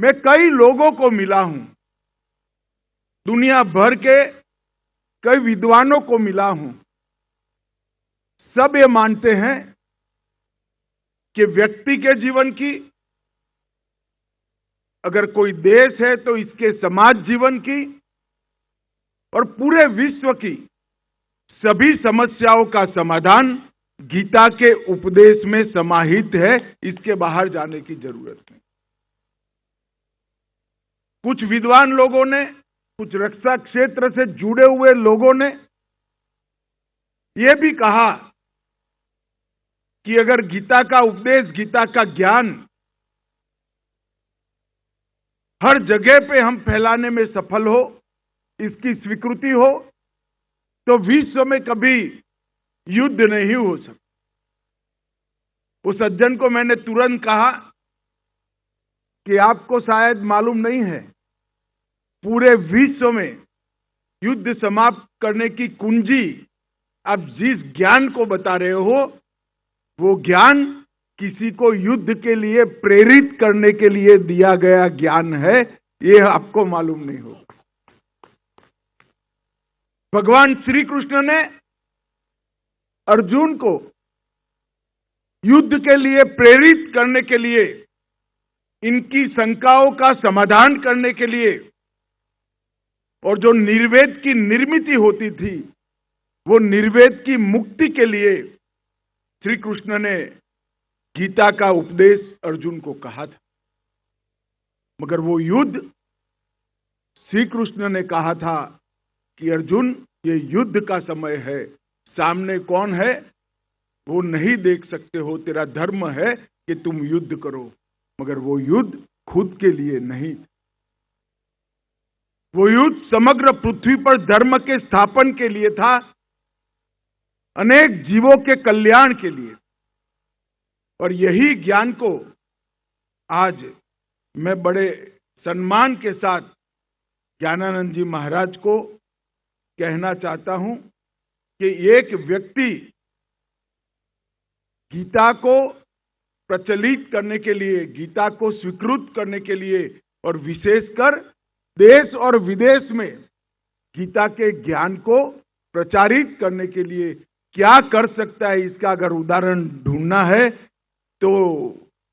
मैं कई लोगों को मिला हूं, दुनिया भर के कई विद्वानों को मिला हूं। सब ये मानते हैं कि व्यक्ति के जीवन की, अगर कोई देश है तो इसके समाज जीवन की और पूरे विश्व की सभी समस्याओं का समाधान गीता के उपदेश में समाहित है। इसके बाहर जाने की जरूरत नहीं। कुछ विद्वान लोगों ने, कुछ रक्षा क्षेत्र से जुड़े हुए लोगों ने यह भी कहा कि अगर गीता का उपदेश, गीता का ज्ञान हर जगह पे हम फैलाने में सफल हो, इसकी स्वीकृति हो, तो विश्व में कभी युद्ध नहीं हो सकता। उस सज्जन को मैंने तुरंत कहा कि आपको शायद मालूम नहीं है, पूरे विश्व में युद्ध समाप्त करने की कुंजी आप जिस ज्ञान को बता रहे हो, वो ज्ञान किसी को युद्ध के लिए प्रेरित करने के लिए दिया गया ज्ञान है। ये आपको मालूम नहीं होगा। भगवान श्री कृष्ण ने अर्जुन को युद्ध के लिए प्रेरित करने के लिए, इनकी शंकाओं का समाधान करने के लिए, और जो निर्वेद की निर्मित होती थी, वो निर्वेद की मुक्ति के लिए श्री कृष्ण ने गीता का उपदेश अर्जुन को कहा था। मगर वो युद्ध, श्री कृष्ण ने कहा था कि अर्जुन, ये युद्ध का समय है, सामने कौन है वो नहीं देख सकते हो, तेरा धर्म है कि तुम युद्ध करो। मगर वो युद्ध खुद के लिए नहीं, वो युद्ध समग्र पृथ्वी पर धर्म के स्थापन के लिए था, अनेक जीवों के कल्याण के लिए। और यही ज्ञान को आज मैं बड़े सम्मान के साथ ज्ञानानंद जी महाराज को कहना चाहता हूं कि एक व्यक्ति गीता को प्रचलित करने के लिए, गीता को स्वीकृत करने के लिए, और विशेषकर देश और विदेश में गीता के ज्ञान को प्रचारित करने के लिए क्या कर सकता है, इसका अगर उदाहरण ढूंढना है तो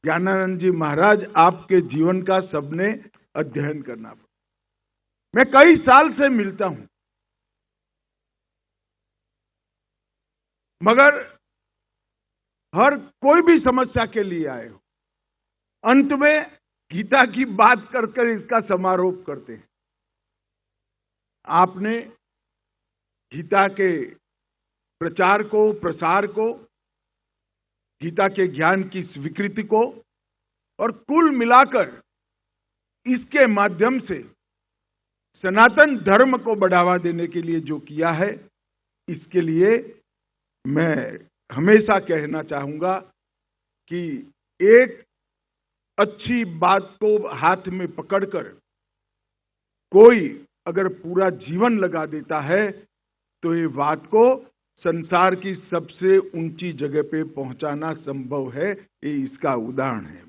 ज्ञानानंद जी महाराज आपके जीवन का सबने अध्ययन करना पड़ा। मैं कई साल से मिलता हूं, मगर हर कोई भी समस्या के लिए आए हो, अंत में गीता की बात कर इसका समारोप करते हैं। आपने गीता के प्रचार को, प्रसार को, गीता के ज्ञान की स्वीकृति को, और कुल मिलाकर इसके माध्यम से सनातन धर्म को बढ़ावा देने के लिए जो किया है, इसके लिए मैं हमेशा कहना चाहूंगा कि एक अच्छी बात को हाथ में पकड़कर कोई अगर पूरा जीवन लगा देता है तो ये बात को संसार की सबसे ऊंची जगह पे पहुंचाना संभव है। ये इसका उदाहरण है।